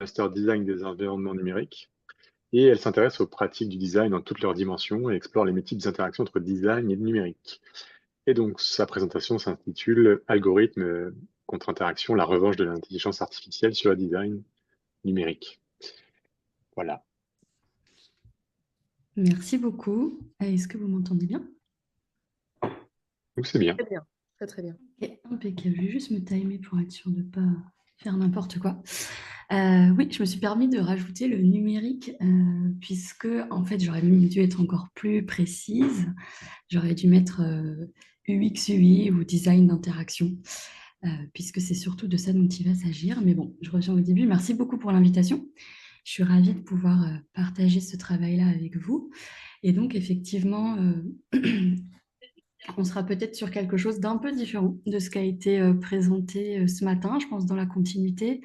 master design des environnements numériques et elle s'intéresse aux pratiques du design dans toutes leurs dimensions et explore les multiples interactions entre design et numérique. Et donc, sa présentation s'intitule Algorithme contre interaction, la revanche de l'intelligence artificielle sur le design numérique. Voilà. Merci beaucoup. Est-ce que vous m'entendez bien? Donc, c'est bien. Très bien, très très bien. Ok, impeccable. Je vais juste me timer pour être sûr de ne pas faire n'importe quoi. Oui, je me suis permis de rajouter le numérique puisque en fait j'aurais même dû être encore plus précise. J'aurais dû mettre UX, UI ou design d'interaction puisque c'est surtout de ça dont il va s'agir. Mais bon, je reviens au début. Merci beaucoup pour l'invitation. Je suis ravie de pouvoir partager ce travail-là avec vous. Et donc effectivement, on sera peut-être sur quelque chose d'un peu différent de ce qui a été présenté ce matin, je pense dans la continuité.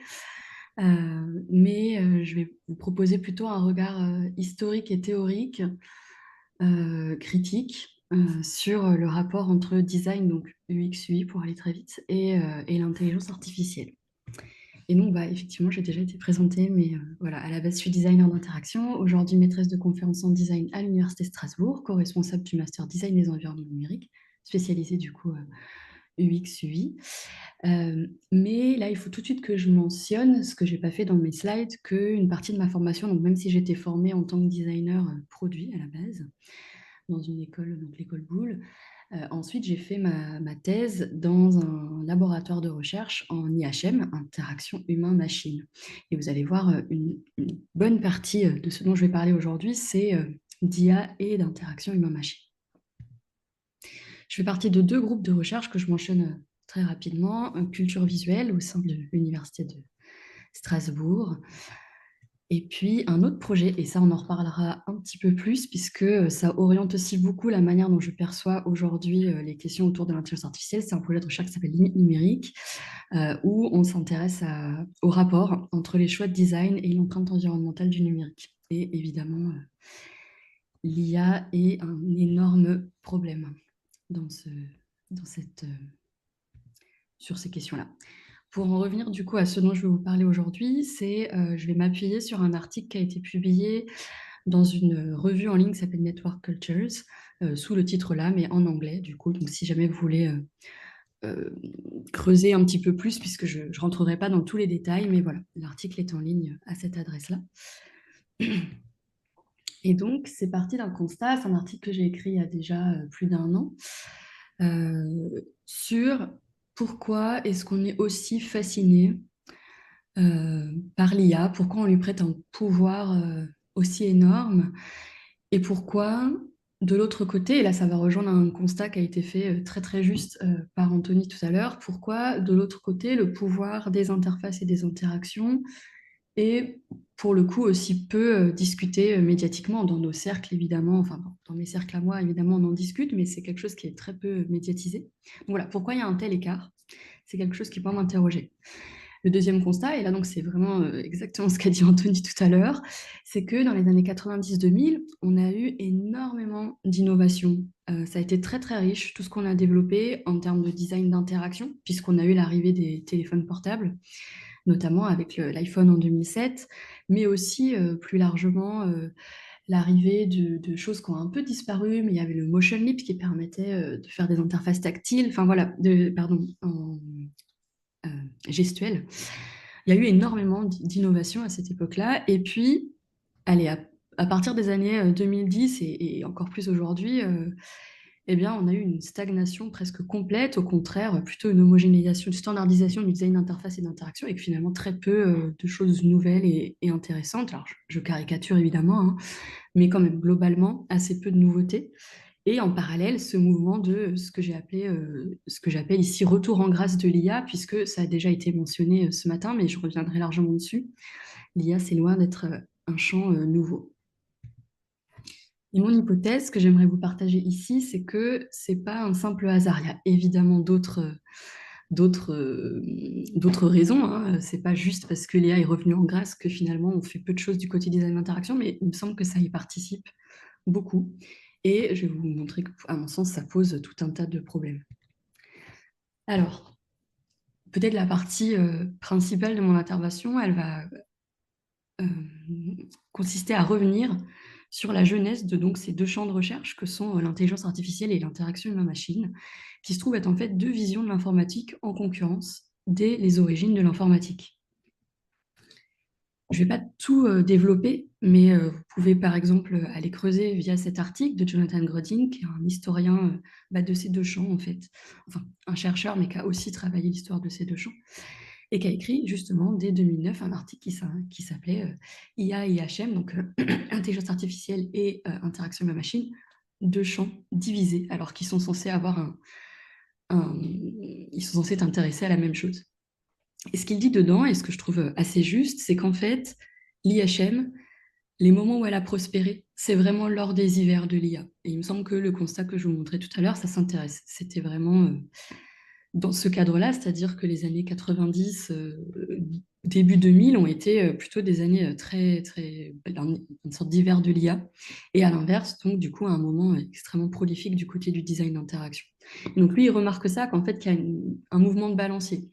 Mais je vais vous proposer plutôt un regard historique et théorique, critique, sur le rapport entre design, donc UX, UI pour aller très vite, et l'intelligence artificielle. Et donc, bah, effectivement, j'ai déjà été présentée, mais voilà, à la base, je suis designer d'interaction, aujourd'hui maîtresse de conférences en design à l'Université de Strasbourg, co-responsable du master design des environnements numériques, spécialisée du coup UX, UI. Mais là, il faut tout de suite que je mentionne, ce que je n'ai pas fait dans mes slides, qu'une partie de ma formation, donc même si j'étais formée en tant que designer produit à la base, dans une école, donc l'école Boulle, ensuite, j'ai fait ma thèse dans un laboratoire de recherche en IHM, interaction humain-machine. Et vous allez voir, une bonne partie de ce dont je vais parler aujourd'hui, c'est d'IA et d'interaction humain-machine. Je fais partie de deux groupes de recherche que je mentionne très rapidement. Culture visuelle au sein de l'Université de Strasbourg. Et puis un autre projet, et ça on en reparlera un petit peu plus, puisque ça oriente aussi beaucoup la manière dont je perçois aujourd'hui les questions autour de l'intelligence artificielle. C'est un projet de recherche qui s'appelle Limite numérique, où on s'intéresse au rapport entre les choix de design et l'empreinte environnementale du numérique. Et évidemment, l'IA est un énorme problème dans sur ces questions-là. Pour en revenir du coup à ce dont je vais vous parler aujourd'hui, je vais m'appuyer sur un article qui a été publié dans une revue en ligne qui s'appelle Network Cultures, sous le titre là, mais en anglais du coup. Donc si jamais vous voulez creuser un petit peu plus, puisque je ne rentrerai pas dans tous les détails, mais voilà, l'article est en ligne à cette adresse-là. Et donc, c'est parti d'un constat, c'est un article que j'ai écrit il y a déjà plus d'un an, sur pourquoi est-ce qu'on est aussi fasciné par l'IA, pourquoi on lui prête un pouvoir aussi énorme, et pourquoi, de l'autre côté, et là ça va rejoindre un constat qui a été fait très très juste par Anthony tout à l'heure, pourquoi, de l'autre côté, le pouvoir des interfaces et des interactions est pour le coup aussi peu discuté médiatiquement dans nos cercles, évidemment, enfin dans mes cercles à moi, évidemment, on en discute, mais c'est quelque chose qui est très peu médiatisé. Donc voilà, pourquoi il y a un tel écart? C'est quelque chose qui peut m'interroger. Le deuxième constat, et là donc c'est vraiment exactement ce qu'a dit Anthony tout à l'heure, c'est que dans les années 90-2000, on a eu énormément d'innovations. Ça a été très très riche, tout ce qu'on a développé en termes de design d'interaction, puisqu'on a eu l'arrivée des téléphones portables, notamment avec l'iPhone en 2007, mais aussi plus largement l'arrivée de choses qui ont un peu disparu, mais il y avait le Motion Leap qui permettait de faire des interfaces tactiles, enfin voilà, pardon, euh, gestuelle. Il y a eu énormément d'innovations à cette époque-là. Et puis, allez, à partir des années 2010 et encore plus aujourd'hui, eh bien, on a eu une stagnation presque complète, au contraire, plutôt une homogénéisation, une standardisation du design d'interface et d'interaction, avec finalement très peu de choses nouvelles et intéressantes. Alors, je caricature évidemment, hein, mais quand même globalement, assez peu de nouveautés. Et en parallèle, ce mouvement de ce que j'ai appelé, ce que j'appelle ici retour en grâce de l'IA, puisque ça a déjà été mentionné ce matin, mais je reviendrai largement dessus. L'IA, c'est loin d'être un champ nouveau. Et mon hypothèse que j'aimerais vous partager ici, c'est que c'est pas un simple hasard. Il y a évidemment d'autres raisons. Hein. C'est pas juste parce que l'IA est revenue en grâce que finalement on fait peu de choses du côté design d'interaction, mais il me semble que ça y participe beaucoup. Et je vais vous montrer qu'à mon sens, ça pose tout un tas de problèmes. Alors, peut-être la partie principale de mon intervention, elle va consistait à revenir sur la jeunesse de donc, ces deux champs de recherche que sont l'intelligence artificielle et l'interaction humain-machine, qui se trouvent être en fait deux visions de l'informatique en concurrence dès les origines de l'informatique. Je ne vais pas tout développer, mais vous pouvez par exemple aller creuser via cet article de Jonathan Grudin, qui est un historien de ces deux champs, en fait. Enfin, un chercheur, mais qui a aussi travaillé l'histoire de ces deux champs, et qui a écrit justement dès 2009 un article qui s'appelait IA et IHM, donc intelligence artificielle et interaction de la machine, deux champs divisés, alors qu'ils sont censés avoir ils sont censés être intéressés à la même chose. Et ce qu'il dit dedans, et ce que je trouve assez juste, c'est qu'en fait, l'IHM, les moments où elle a prospéré, c'est vraiment lors des hivers de l'IA. Et il me semble que le constat que je vous montrais tout à l'heure, ça s'intéresse. C'était vraiment dans ce cadre-là, c'est-à-dire que les années 90, début 2000 ont été plutôt des années une sorte d'hiver de l'IA. Et à l'inverse, donc du coup, à un moment extrêmement prolifique du côté du design d'interaction. Donc lui, il remarque ça, qu'en fait, qu'il y a un mouvement de balancier.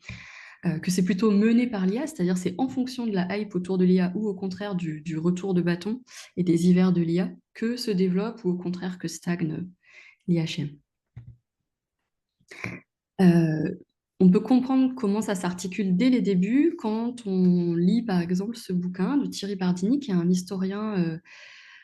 Que c'est plutôt mené par l'IA, c'est-à-dire c'est en fonction de la hype autour de l'IA ou au contraire du retour de bâton et des hivers de l'IA que se développe ou au contraire que stagne l'IHM. On peut comprendre comment ça s'articule dès les débuts quand on lit par exemple ce bouquin de Thierry Bardini, qui est un historien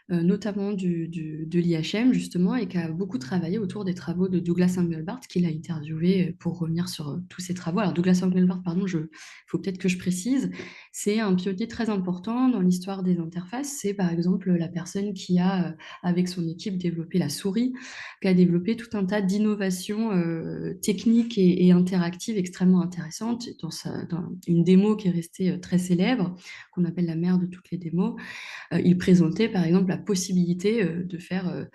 notamment de l'IHM justement, et qui a beaucoup travaillé autour des travaux de Douglas Engelbart, qu'il a interviewé pour revenir sur tous ses travaux. Alors Douglas Engelbart, pardon, il faut peut-être que je précise, c'est un pionnier très important dans l'histoire des interfaces. C'est par exemple la personne qui a, avec son équipe, développé la souris, qui a développé tout un tas d'innovations techniques et interactives extrêmement intéressantes. Dans une démo qui est restée très célèbre, qu'on appelle la mère de toutes les démos, il présentait par exemple la possibilité de faire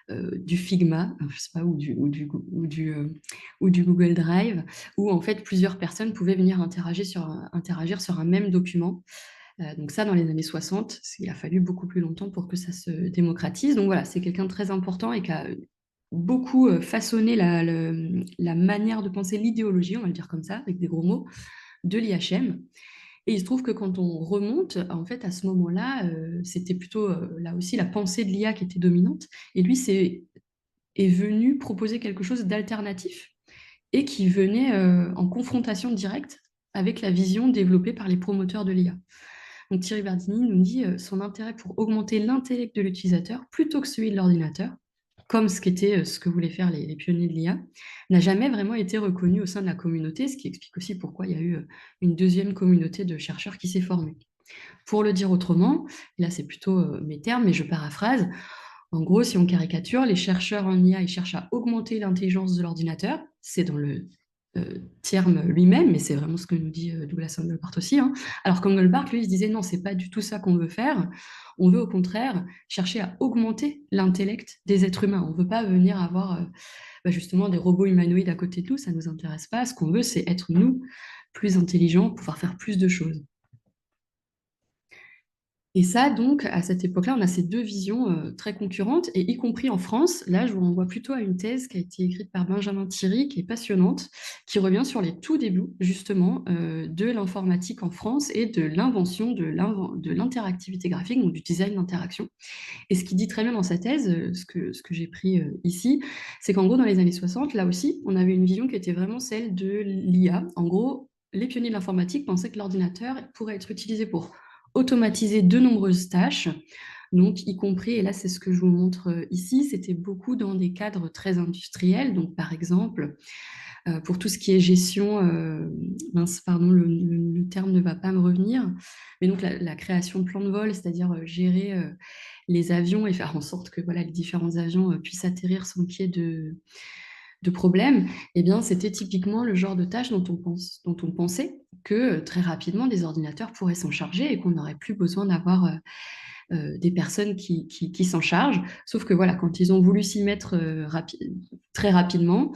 du Figma, je sais pas, ou du Google Drive, où en fait plusieurs personnes pouvaient venir interagir sur un même document. Donc ça, dans les années 60, il a fallu beaucoup plus longtemps pour que ça se démocratise. Donc voilà, c'est quelqu'un de très important et qui a beaucoup façonné la manière de penser, l'idéologie, on va le dire comme ça, avec des gros mots, de l'IHM. Et il se trouve que quand on remonte, en fait, à ce moment-là, c'était plutôt là aussi la pensée de l'IA qui était dominante. Et lui est venu proposer quelque chose d'alternatif et qui venait en confrontation directe avec la vision développée par les promoteurs de l'IA. Donc Thierry Bardini nous dit son intérêt pour augmenter l'intellect de l'utilisateur plutôt que celui de l'ordinateur, comme ce que voulaient faire les pionniers de l'IA, n'a jamais vraiment été reconnu au sein de la communauté, ce qui explique aussi pourquoi il y a eu une deuxième communauté de chercheurs qui s'est formée. Pour le dire autrement, là c'est plutôt mes termes, mais je paraphrase, en gros, si on caricature, les chercheurs en IA, ils cherchent à augmenter l'intelligence de l'ordinateur, c'est dans le terme lui-même, mais c'est vraiment ce que nous dit Douglas Engelbart aussi, hein. Alors qu'Engelbart, lui, il se disait non, c'est pas du tout ça qu'on veut faire. On veut au contraire chercher à augmenter l'intellect des êtres humains. On ne veut pas venir avoir justement des robots humanoïdes à côté de nous, ça ne nous intéresse pas. Ce qu'on veut, c'est être nous plus intelligents, pouvoir faire plus de choses. Et ça, donc, à cette époque-là, on a ces deux visions très concurrentes, et y compris en France. Là, je vous renvoie plutôt à une thèse qui a été écrite par Benjamin Thierry, qui est passionnante, qui revient sur les tout débuts, justement, de l'informatique en France et de l'invention de l'interactivité graphique, donc du design d'interaction. Et ce qu'il dit très bien dans sa thèse, ce que j'ai pris ici, c'est qu'en gros, dans les années 60, là aussi, on avait une vision qui était vraiment celle de l'IA. En gros, les pionniers de l'informatique pensaient que l'ordinateur pourrait être utilisé pour automatiser de nombreuses tâches, donc y compris, et là c'est ce que je vous montre ici, c'était beaucoup dans des cadres très industriels, donc par exemple, pour tout ce qui est gestion, mince, pardon, le terme ne va pas me revenir, mais donc la création de plans de vol, c'est-à-dire gérer les avions et faire en sorte que voilà, les différents avions puissent atterrir sans qu'il y ait de problème, eh bien, c'était typiquement le genre de tâche dont on pensait que très rapidement, des ordinateurs pourraient s'en charger et qu'on n'aurait plus besoin d'avoir des personnes qui s'en chargent. Sauf que voilà, quand ils ont voulu s'y mettre très rapidement,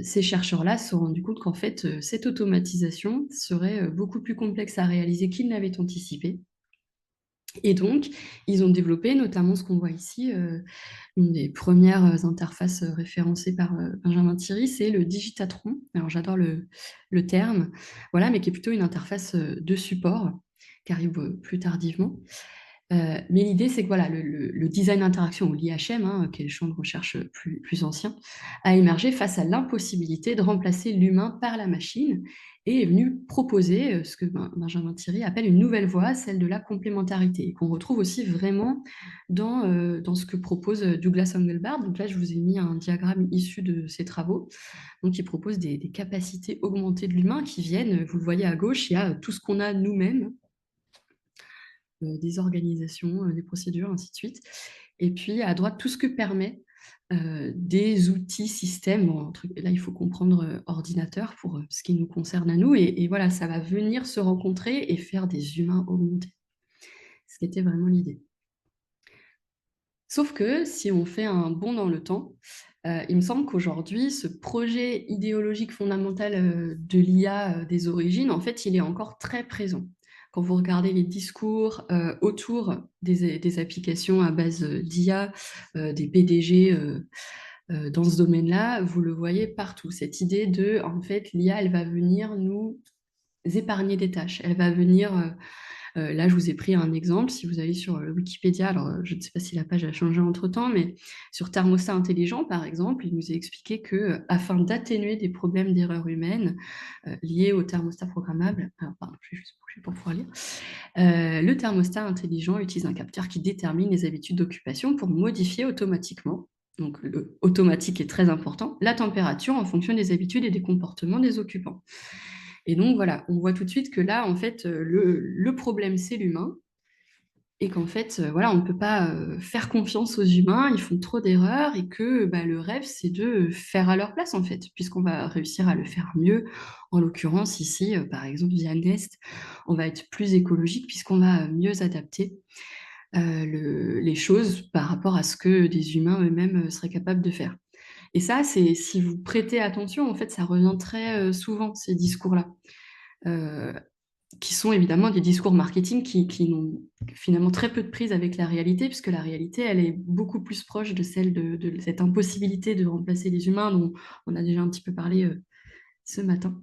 ces chercheurs-là se sont rendus compte qu'en fait, cette automatisation serait beaucoup plus complexe à réaliser qu'ils n'avaient anticipé. Et donc, ils ont développé notamment ce qu'on voit ici, une des premières interfaces référencées par Benjamin Thierry, c'est le Digitatron. Alors, j'adore le terme, voilà, mais qui est plutôt une interface de support qui arrive plus tardivement. Mais l'idée, c'est que voilà, le design interaction, ou l'IHM, hein, qui est le champ de recherche plus ancien, a émergé face à l'impossibilité de remplacer l'humain par la machine et est venu proposer ce que Benjamin Thierry appelle une nouvelle voie, celle de la complémentarité, et qu'on retrouve aussi vraiment dans ce que propose Douglas Engelbart. Donc là, je vous ai mis un diagramme issu de ses travaux. Donc, il propose des capacités augmentées de l'humain qui viennent, vous le voyez à gauche, il y a tout ce qu'on a nous-mêmes, des organisations, des procédures, ainsi de suite. Et puis à droite, tout ce que permet des outils, systèmes. Bon, là, il faut comprendre ordinateur pour ce qui nous concerne à nous. Et voilà, ça va venir se rencontrer et faire des humains augmentés. Ce qui était vraiment l'idée. Sauf que si on fait un bond dans le temps, il me semble qu'aujourd'hui, ce projet idéologique fondamental de l'IA des origines, en fait, il est encore très présent. Quand vous regardez les discours autour des applications à base d'IA, des PDG dans ce domaine-là, vous le voyez partout. Cette idée de, en fait, l'IA, elle va venir nous épargner des tâches. Elle va venir là, je vous ai pris un exemple. Si vous allez sur Wikipédia, alors je ne sais pas si la page a changé entre-temps, mais sur thermostat intelligent, par exemple, il nous est expliqué que afin d'atténuer des problèmes d'erreur humaine liés au thermostat programmable, alors pardon, je vais juste bouger pour pouvoir lire, le thermostat intelligent utilise un capteur qui détermine les habitudes d'occupation pour modifier automatiquement, donc le automatique est très important, la température en fonction des habitudes et des comportements des occupants. Et donc, voilà, on voit tout de suite que là, en fait, le problème, c'est l'humain. Et qu'en fait, voilà, on ne peut pas faire confiance aux humains, ils font trop d'erreurs et que le rêve, c'est de faire à leur place, en fait, puisqu'on va réussir à le faire mieux. En l'occurrence, ici, par exemple, via Nest, on va être plus écologique puisqu'on va mieux adapter les choses par rapport à ce que des humains eux-mêmes seraient capables de faire. Et ça, c'est si vous prêtez attention, en fait, ça revient très souvent, ces discours-là, euh, qui sont évidemment des discours marketing qui n'ont finalement très peu de prise avec la réalité, puisque la réalité, elle est beaucoup plus proche de celle de cette impossibilité de remplacer les humains dont on a déjà un petit peu parlé ce matin.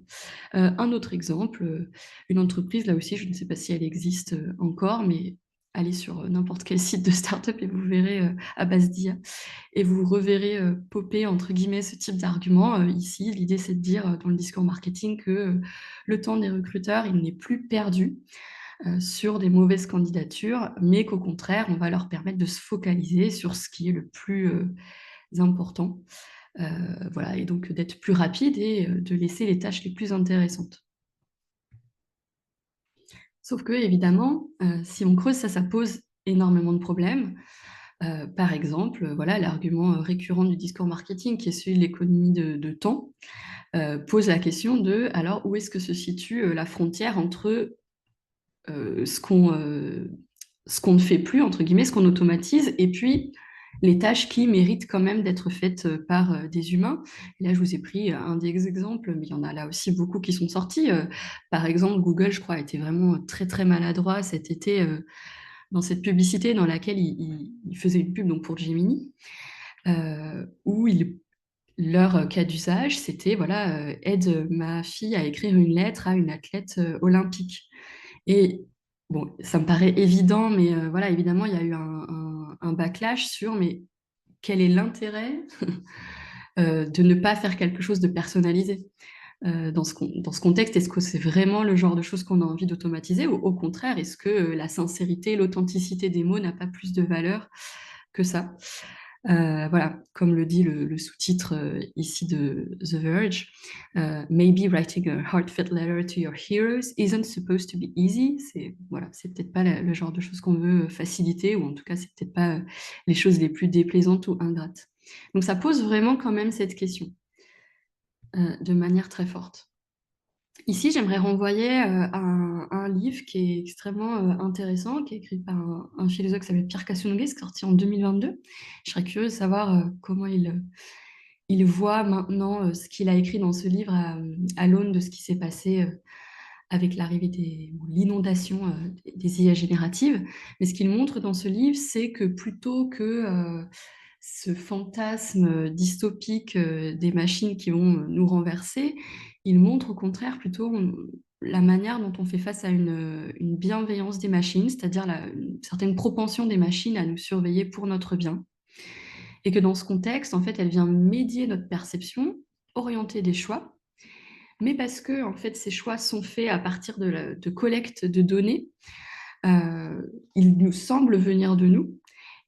Un autre exemple, une entreprise, là aussi, je ne sais pas si elle existe encore, mais allez sur n'importe quel site de start-up et vous verrez à base d'IA et vous reverrez popper entre guillemets ce type d'argument. Ici, l'idée c'est de dire dans le discours marketing que le temps des recruteurs, il n'est plus perdu sur des mauvaises candidatures, mais qu'au contraire, on va leur permettre de se focaliser sur ce qui est le plus important. Voilà, et donc d'être plus rapide et de laisser les tâches les plus intéressantes. Sauf que, évidemment, si on creuse ça, ça pose énormément de problèmes. Par exemple, voilà, l'argument récurrent du discours marketing, qui est celui de l'économie de temps, pose la question de alors où est-ce que se situe la frontière entre ce qu'on ne fait plus, entre guillemets, ce qu'on automatise, et puis les tâches qui méritent quand même d'être faites par des humains. Et là, je vous ai pris un des exemples, mais il y en a là aussi beaucoup qui sont sortis. Par exemple, Google, je crois, a été vraiment très, très maladroit cet été dans cette publicité dans laquelle il faisait une pub donc, pour Gemini, où leur cas d'usage, c'était voilà, aide ma fille à écrire une lettre à une athlète olympique. Et bon, ça me paraît évident, mais voilà, évidemment, il y a eu un backlash sur mais quel est l'intérêt de ne pas faire quelque chose de personnalisé dans ce contexte? Est-ce que c'est vraiment le genre de choses qu'on a envie d'automatiser ou au contraire, est-ce que la sincérité, l'authenticité des mots n'a pas plus de valeur que ça? Voilà, comme le dit le sous-titre ici de The Verge, Maybe writing a heartfelt letter to your heroes isn't supposed to be easy. C'est voilà, c'est peut-être pas le genre de choses qu'on veut faciliter, ou en tout cas, c'est peut-être pas les choses les plus déplaisantes ou ingrates. Donc ça pose vraiment quand même cette question de manière très forte. Ici, j'aimerais renvoyer à un livre qui est extrêmement intéressant, qui est écrit par un philosophe qui s'appelle Pierre Cassanouguet, sorti en 2022. Je serais curieuse de savoir comment il voit maintenant ce qu'il a écrit dans ce livre à l'aune de ce qui s'est passé avec l'arrivée l'inondation des IA génératives. Mais ce qu'il montre dans ce livre, c'est que plutôt que ce fantasme dystopique des machines qui vont nous renverser, il montre au contraire plutôt la manière dont on fait face à une bienveillance des machines, c'est-à-dire une certaine propension des machines à nous surveiller pour notre bien. Et que dans ce contexte, en fait, elle vient médier notre perception, orienter des choix, mais parce que en fait, ces choix sont faits à partir de collecte de données, euh, ils nous semblent venir de nous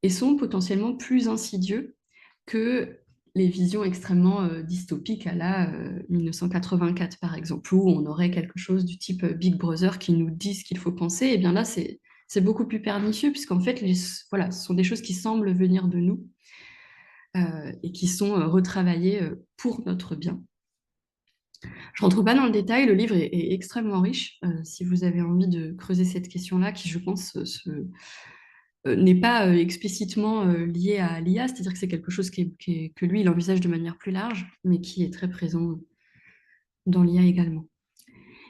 et sont potentiellement plus insidieux que les visions extrêmement dystopiques à la 1984, par exemple, où on aurait quelque chose du type Big Brother qui nous dit ce qu'il faut penser. Et bien là, c'est beaucoup plus pernicieux, puisqu'en fait, voilà, ce sont des choses qui semblent venir de nous et qui sont retravaillées pour notre bien. Je ne rentre pas dans le détail, le livre est extrêmement riche. Si vous avez envie de creuser cette question-là, qui, je pense, n'est pas explicitement liée à l'IA, c'est-à-dire que c'est quelque chose que lui, il envisage de manière plus large, mais qui est très présent dans l'IA également.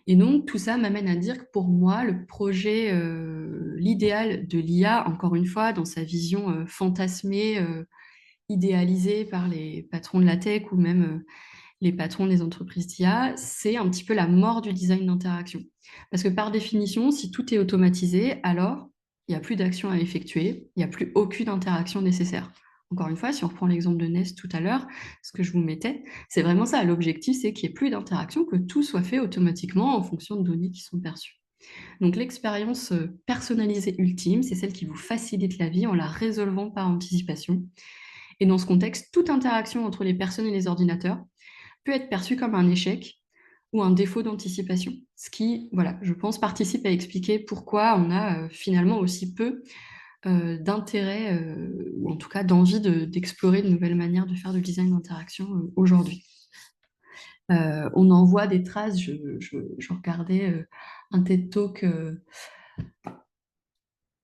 Et donc, tout ça m'amène à dire que pour moi, le projet, l'idéal de l'IA, encore une fois, dans sa vision fantasmée, idéalisée par les patrons de la tech ou même les patrons des entreprises d'IA, c'est un petit peu la mort du design d'interaction. Parce que par définition, si tout est automatisé, alors il n'y a plus d'action à effectuer, il n'y a plus aucune interaction nécessaire. Encore une fois, si on reprend l'exemple de Nest tout à l'heure, ce que je vous mettais, c'est vraiment ça. L'objectif, c'est qu'il n'y ait plus d'interaction, que tout soit fait automatiquement en fonction de données qui sont perçues. Donc l'expérience personnalisée ultime, c'est celle qui vous facilite la vie en la résolvant par anticipation. Et dans ce contexte, toute interaction entre les personnes et les ordinateurs peut être perçu comme un échec ou un défaut d'anticipation. Ce qui, voilà, je pense, participe à expliquer pourquoi on a finalement aussi peu d'intérêt, ou en tout cas d'envie d'explorer de nouvelles manières de faire du design d'interaction aujourd'hui. On en voit des traces, je regardais un TED Talk,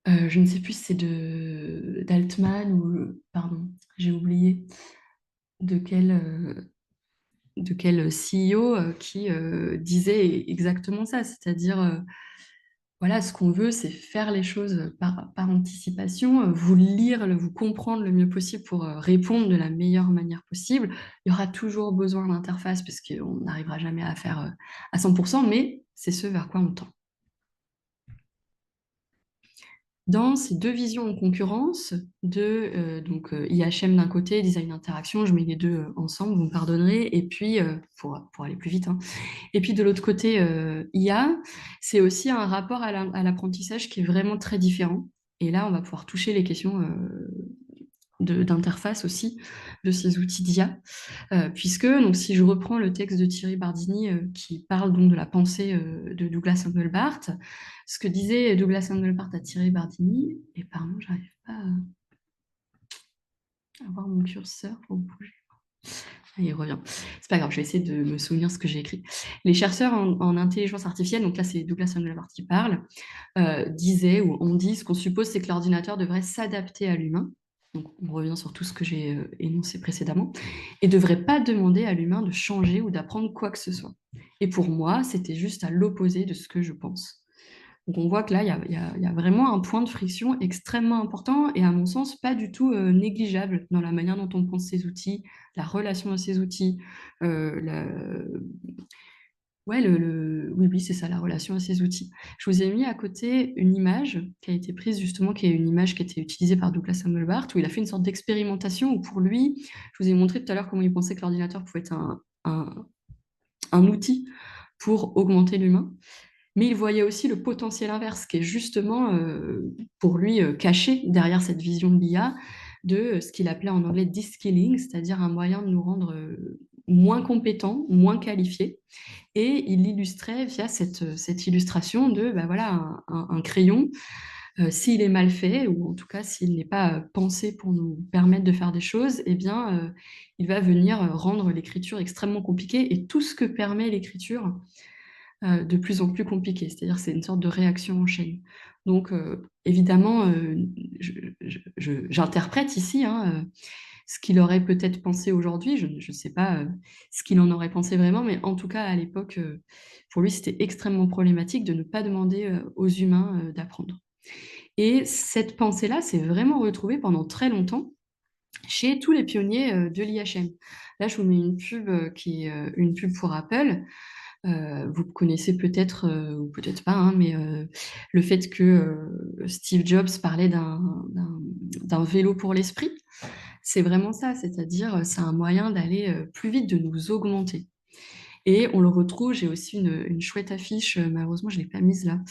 je ne sais plus si c'est d'Altman ou, pardon, j'ai oublié de quel CEO qui disait exactement ça, c'est-à-dire, voilà, ce qu'on veut, c'est faire les choses par anticipation, vous lire, vous comprendre le mieux possible pour répondre de la meilleure manière possible. Il y aura toujours besoin d'interface parce qu'on n'arrivera jamais à faire à 100%, mais c'est ce vers quoi on tend. Dans ces deux visions en concurrence donc IHM d'un côté, design interaction, je mets les deux ensemble, vous me pardonnerez, et puis pour aller plus vite, hein. Et puis de l'autre côté, IA, c'est aussi un rapport à l'apprentissage qui est vraiment très différent. Et là, on va pouvoir toucher les questions d'interface aussi de ces outils d'IA, puisque donc, si je reprends le texte de Thierry Bardini qui parle donc de la pensée de Douglas Engelbart, ce que disait Douglas Engelbart à Thierry Bardini, et pardon, j'arrive pas à avoir mon curseur pour bouger. Ah, il revient. C'est pas grave, je vais essayer de me souvenir ce que j'ai écrit. Les chercheurs en intelligence artificielle, donc là c'est Douglas Engelbart qui parle, disaient ou on dit, ce qu'on suppose, c'est que l'ordinateur devrait s'adapter à l'humain. Donc on revient sur tout ce que j'ai énoncé précédemment, et ne devrait pas demander à l'humain de changer ou d'apprendre quoi que ce soit. Et pour moi, c'était juste à l'opposé de ce que je pense. Donc on voit que là, il y a vraiment un point de friction extrêmement important et à mon sens pas du tout négligeable dans la manière dont on pense ces outils, la relation à ces outils. La... Ouais, oui, oui, c'est ça, la relation à ces outils. Je vous ai mis à côté une image qui a été prise justement, qui est une image qui a été utilisée par Douglas Engelbart, où il a fait une sorte d'expérimentation où pour lui, je vous ai montré tout à l'heure comment il pensait que l'ordinateur pouvait être un outil pour augmenter l'humain. Mais il voyait aussi le potentiel inverse, qui est justement, pour lui, caché derrière cette vision de l'IA, de ce qu'il appelait en anglais de-skilling, c'est-à-dire un moyen de nous rendre moins compétents, moins qualifiés. Et il illustrait via cette illustration de bah voilà, un crayon, s'il est mal fait, ou en tout cas s'il n'est pas pensé pour nous permettre de faire des choses, eh bien, il va venir rendre l'écriture extrêmement compliquée. Et tout ce que permet l'écriture, de plus en plus compliqué. C'est-à-dire c'est une sorte de réaction en chaîne. Donc, évidemment, j'interprète ici hein, ce qu'il aurait peut-être pensé aujourd'hui. Je ne sais pas ce qu'il en aurait pensé vraiment, mais en tout cas, à l'époque, pour lui, c'était extrêmement problématique de ne pas demander aux humains d'apprendre. Et cette pensée-là s'est vraiment retrouvée pendant très longtemps chez tous les pionniers de l'IHM. Là, je vous mets une pub qui est une pub pour Apple, Vous connaissez peut-être, ou peut-être pas, hein, mais le fait que Steve Jobs parlait d'un vélo pour l'esprit, c'est vraiment ça, c'est-à-dire c'est un moyen d'aller plus vite, de nous augmenter. Et on le retrouve, j'ai aussi une chouette affiche, malheureusement je ne l'ai pas mise là.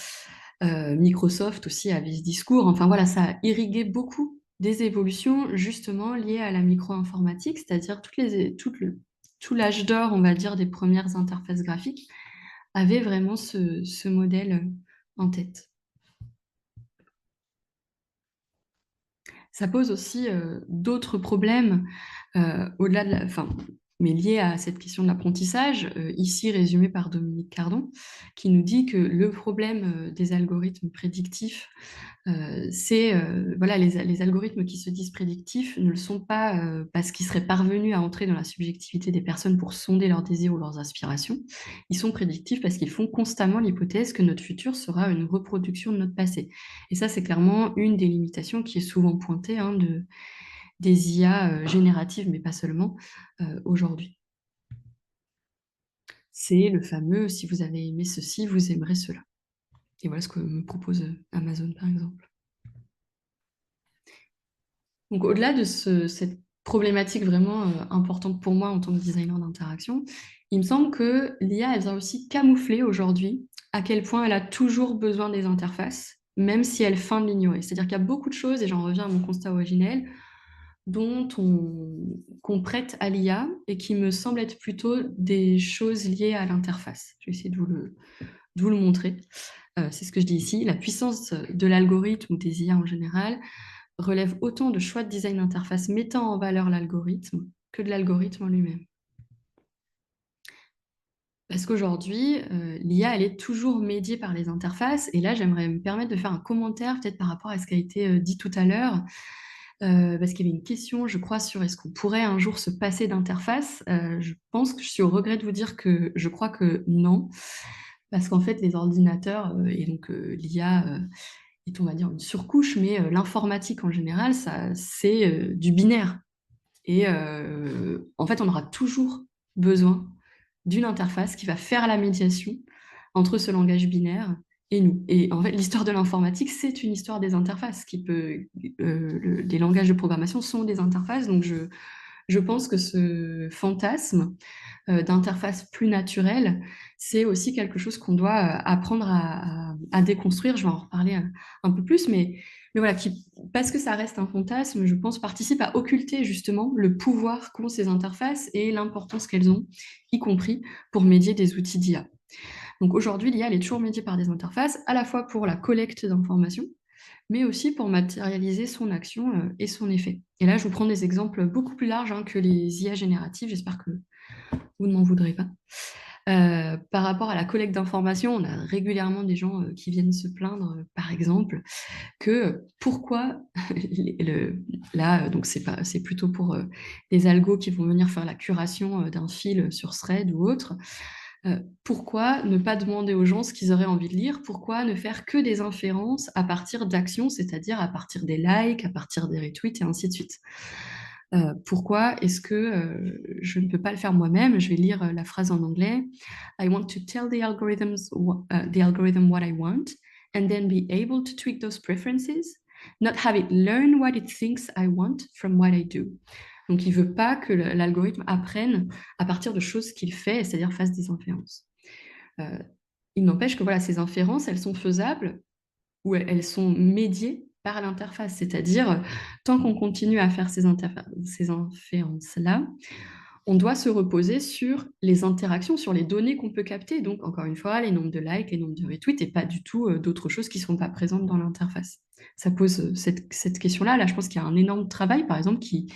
Microsoft aussi avait ce discours, enfin voilà, ça a irrigué beaucoup des évolutions justement liées à la micro-informatique, c'est-à-dire tout l'âge d'or, on va dire, des premières interfaces graphiques avait vraiment ce modèle en tête. Ça pose aussi d'autres problèmes au-delà de enfin, mais liés à cette question de l'apprentissage, ici résumé par Dominique Cardon, qui nous dit que le problème des algorithmes prédictifs, c'est voilà, les algorithmes qui se disent prédictifs ne le sont pas parce qu'ils seraient parvenus à entrer dans la subjectivité des personnes pour sonder leurs désirs ou leurs aspirations. Ils sont prédictifs parce qu'ils font constamment l'hypothèse que notre futur sera une reproduction de notre passé. Et ça, c'est clairement une des limitations qui est souvent pointée des IA génératives, mais pas seulement, aujourd'hui. C'est le fameux « si vous avez aimé ceci, vous aimerez cela ». Et voilà ce que me propose Amazon, par exemple. Donc, au-delà de cette problématique vraiment importante pour moi en tant que designer d'interaction, il me semble que l'IA, elle vient aussi camoufler aujourd'hui à quel point elle a toujours besoin des interfaces, même si elle feint de l'ignorer. C'est-à-dire qu'il y a beaucoup de choses, et j'en reviens à mon constat originel, qu'on prête à l'IA et qui me semblent être plutôt des choses liées à l'interface. Je vais essayer de vous le montrer. C'est ce que je dis ici. La puissance de l'algorithme ou des IA en général relève autant de choix de design d'interface mettant en valeur l'algorithme que de l'algorithme en lui-même. Parce qu'aujourd'hui, l'IA, elle est toujours médiée par les interfaces. Et là, j'aimerais me permettre de faire un commentaire peut-être par rapport à ce qui a été dit tout à l'heure. Parce qu'il y avait une question, je crois, sur est-ce qu'on pourrait un jour se passer d'interface. Je pense que je suis au regret de vous dire que je crois que non. Parce qu'en fait, les ordinateurs et donc l'IA est, on va dire, une surcouche, mais l'informatique en général, c'est du binaire. Et en fait, on aura toujours besoin d'une interface qui va faire la médiation entre ce langage binaire et nous. Et en fait, l'histoire de l'informatique, c'est une histoire des interfaces. Les langages de programmation sont des interfaces. Donc, je pense que ce fantasme d'interface plus naturelle, c'est aussi quelque chose qu'on doit apprendre à déconstruire. Je vais en reparler un peu plus, mais voilà, parce que ça reste un fantasme, je pense, participe à occulter justement le pouvoir qu'ont ces interfaces et l'importance qu'elles ont, y compris pour médier des outils d'IA. Donc aujourd'hui, l'IA, elle est toujours médiée par des interfaces, à la fois pour la collecte d'informations, mais aussi pour matérialiser son action et son effet. Et là, je vous prends des exemples beaucoup plus larges que les IA génératives. J'espère que vous ne m'en voudrez pas. Par rapport à la collecte d'informations, on a régulièrement des gens qui viennent se plaindre, par exemple, que pourquoi là, donc c'est plutôt pour les algos qui vont venir faire la curation d'un fil sur Thread ou autre. Pourquoi ne pas demander aux gens ce qu'ils auraient envie de lire? Pourquoi ne faire que des inférences à partir d'actions, c'est-à-dire à partir des likes, à partir des retweets et ainsi de suite? Pourquoi est-ce que je ne peux pas le faire moi-même? Je vais lire la phrase en anglais. I want to tell the algorithm what I want and then be able to tweak those preferences, not have it learn what it thinks I want from what I do. Donc, il ne veut pas que l'algorithme apprenne à partir de choses qu'il fait, c'est-à-dire fasse des inférences. Il n'empêche que voilà, ces inférences, elles sont faisables ou elles sont médiées par l'interface. C'est-à-dire, tant qu'on continue à faire ces inférences-là, on doit se reposer sur les interactions, sur les données qu'on peut capter. Donc, encore une fois, les nombres de likes, les nombres de retweets, et pas du tout d'autres choses qui ne sont pas présentes dans l'interface. Ça pose cette question-là. Là, je pense qu'il y a un énorme travail, par exemple, qui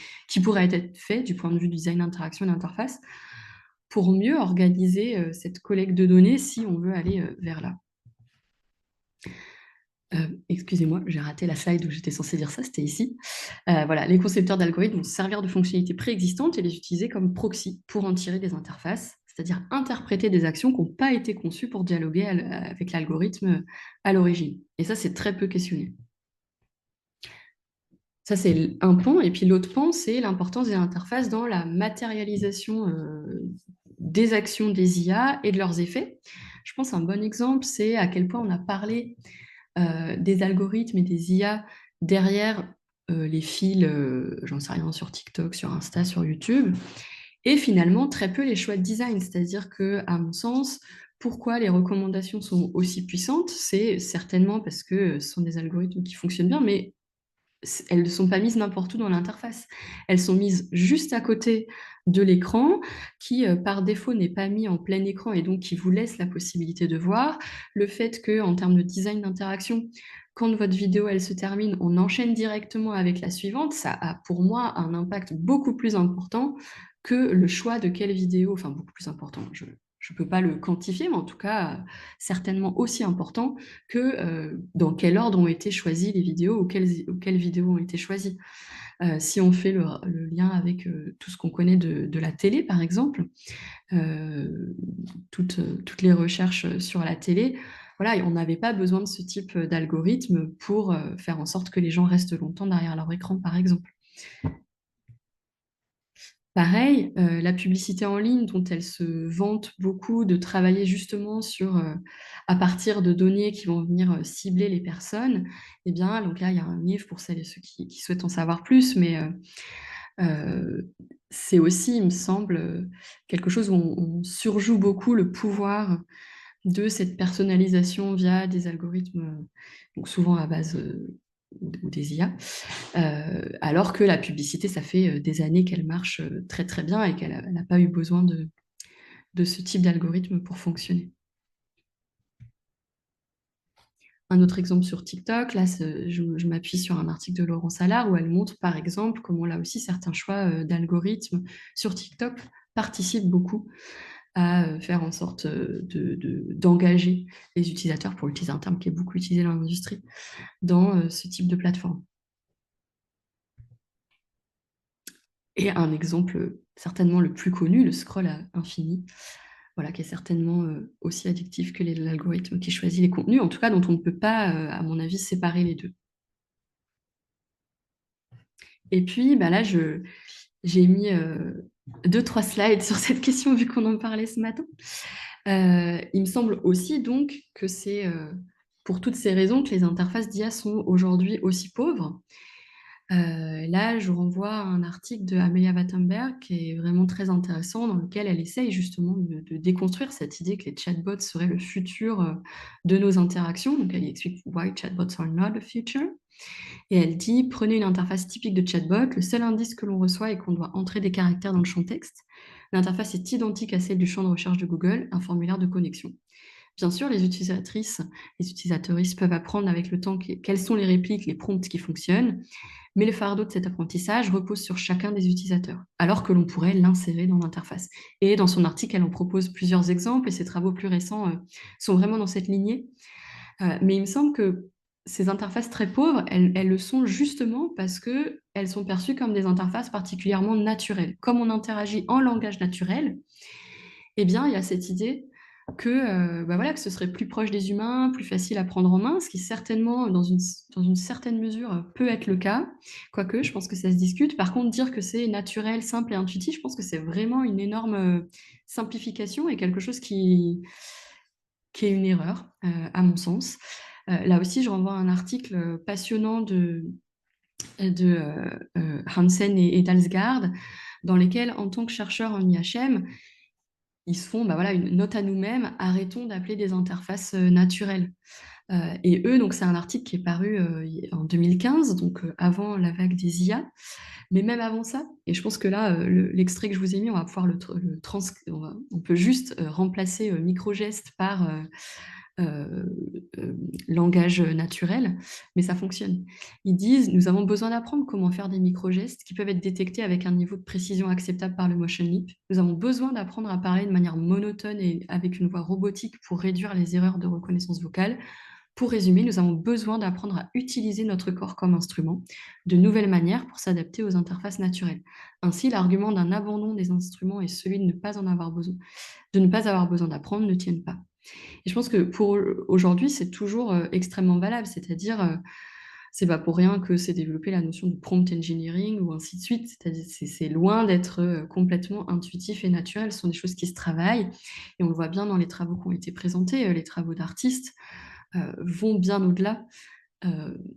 pourrait être fait du point de vue du design d'interaction et d'interface pour mieux organiser cette collecte de données si on veut aller vers là. Excusez-moi, j'ai raté la slide où j'étais censée dire ça, c'était ici. Voilà, les concepteurs d'algorithmes vont se servir de fonctionnalités préexistantes et les utiliser comme proxy pour en tirer des interfaces, c'est-à-dire interpréter des actions qui n'ont pas été conçues pour dialoguer avec l'algorithme à l'origine. Et ça, c'est très peu questionné. Ça, c'est un pan. Et puis l'autre pan, c'est l'importance des interfaces dans la matérialisation des actions des IA et de leurs effets. Je pense un bon exemple, c'est à quel point on a parlé des algorithmes et des IA derrière les fils, j'en sais rien, sur TikTok, sur Insta, sur YouTube, et finalement très peu les choix de design. C'est-à-dire que, à mon sens, pourquoi les recommandations sont aussi puissantes, c'est certainement parce que ce sont des algorithmes qui fonctionnent bien, mais elles ne sont pas mises n'importe où dans l'interface. Elles sont mises juste à côté de l'écran, qui par défaut n'est pas mis en plein écran et donc qui vous laisse la possibilité de voir. Le fait que, en termes de design d'interaction, quand votre vidéo elle se termine, on enchaîne directement avec la suivante, ça a pour moi un impact beaucoup plus important que le choix de quelle vidéo, enfin beaucoup plus important, je ne peux pas le quantifier, mais en tout cas certainement aussi important que dans quel ordre ont été choisies les vidéos ou quelles vidéos ont été choisies. Si on fait le lien avec tout ce qu'on connaît de la télé, par exemple, toutes les recherches sur la télé, voilà, on n'avait pas besoin de ce type d'algorithme pour faire en sorte que les gens restent longtemps derrière leur écran, par exemple. Pareil, la publicité en ligne dont elle se vante beaucoup de travailler justement à partir de données qui vont venir cibler les personnes, eh bien, donc là, il y a un livre pour celles et ceux qui souhaitent en savoir plus, mais c'est aussi, il me semble, quelque chose où on surjoue beaucoup le pouvoir de cette personnalisation via des algorithmes, donc souvent à base ou des IA, alors que la publicité, ça fait des années qu'elle marche très très bien et qu'elle n'a pas eu besoin de ce type d'algorithme pour fonctionner. Un autre exemple sur TikTok, là, je m'appuie sur un article de Laurence Allard où elle montre par exemple comment là aussi certains choix d'algorithmes sur TikTok participent beaucoup à faire en sorte d'engager les utilisateurs, pour utiliser un terme qui est beaucoup utilisé dans l'industrie, dans ce type de plateforme. Et un exemple certainement le plus connu, le scroll à infini, voilà, qui est certainement aussi addictif que l'algorithme qui choisit les contenus, en tout cas dont on ne peut pas, à mon avis, séparer les deux. Et puis bah là, j'ai mis 2-3 slides sur cette question vu qu'on en parlait ce matin. Il me semble aussi donc que c'est pour toutes ces raisons que les interfaces d'IA sont aujourd'hui aussi pauvres. Là, je renvoie à un article de Amelia Wattenberg qui est vraiment très intéressant, dans lequel elle essaye justement de déconstruire cette idée que les chatbots seraient le futur de nos interactions. Donc, elle y explique why chatbots are not the future. Et elle dit, prenez une interface typique de chatbot, le seul indice que l'on reçoit est qu'on doit entrer des caractères dans le champ texte. L'interface est identique à celle du champ de recherche de Google, un formulaire de connexion. Bien sûr, les utilisatrices, les utilisateuristes peuvent apprendre avec le temps quelles sont les répliques, les prompts qui fonctionnent, mais le fardeau de cet apprentissage repose sur chacun des utilisateurs, alors que l'on pourrait l'insérer dans l'interface. Et dans son article, elle en propose plusieurs exemples, et ses travaux plus récents sont vraiment dans cette lignée. Mais il me semble que ces interfaces très pauvres, elles le sont justement parce qu'elles sont perçues comme des interfaces particulièrement naturelles. Comme on interagit en langage naturel, eh bien, il y a cette idée que, bah voilà, que ce serait plus proche des humains, plus facile à prendre en main, ce qui certainement, dans une certaine mesure, peut être le cas, quoique je pense que ça se discute. Par contre, dire que c'est naturel, simple et intuitif, je pense que c'est vraiment une énorme simplification et quelque chose qui est une erreur, à mon sens. Là aussi, je renvoie à un article passionnant de Hansen et Dalsgaard, dans lesquels, en tant que chercheurs en IHM, ils se font bah voilà, une note à nous-mêmes, arrêtons d'appeler des interfaces naturelles. Et eux, donc c'est un article qui est paru en 2015, donc avant la vague des IA, mais même avant ça, et je pense que là, l'extrait que je vous ai mis, on va pouvoir on peut juste remplacer micro-gestes par euh, langage naturel, mais ça fonctionne. Ils disent, nous avons besoin d'apprendre comment faire des micro-gestes qui peuvent être détectés avec un niveau de précision acceptable par le Motion Leap. Nous avons besoin d'apprendre à parler de manière monotone et avec une voix robotique pour réduire les erreurs de reconnaissance vocale. Pour résumer, nous avons besoin d'apprendre à utiliser notre corps comme instrument de nouvelles manières pour s'adapter aux interfaces naturelles. Ainsi, l'argument d'un abandon des instruments et celui de ne pas avoir besoin d'apprendre ne tiennent pas. Et je pense que pour aujourd'hui, c'est toujours extrêmement valable, c'est-à-dire C'est pas pour rien que c'est développé la notion de prompt engineering ou ainsi de suite. C'est-à-dire c'est loin d'être complètement intuitif et naturel. Ce sont des choses qui se travaillent et on le voit bien dans les travaux qui ont été présentés. Les travaux d'artistes vont bien au-delà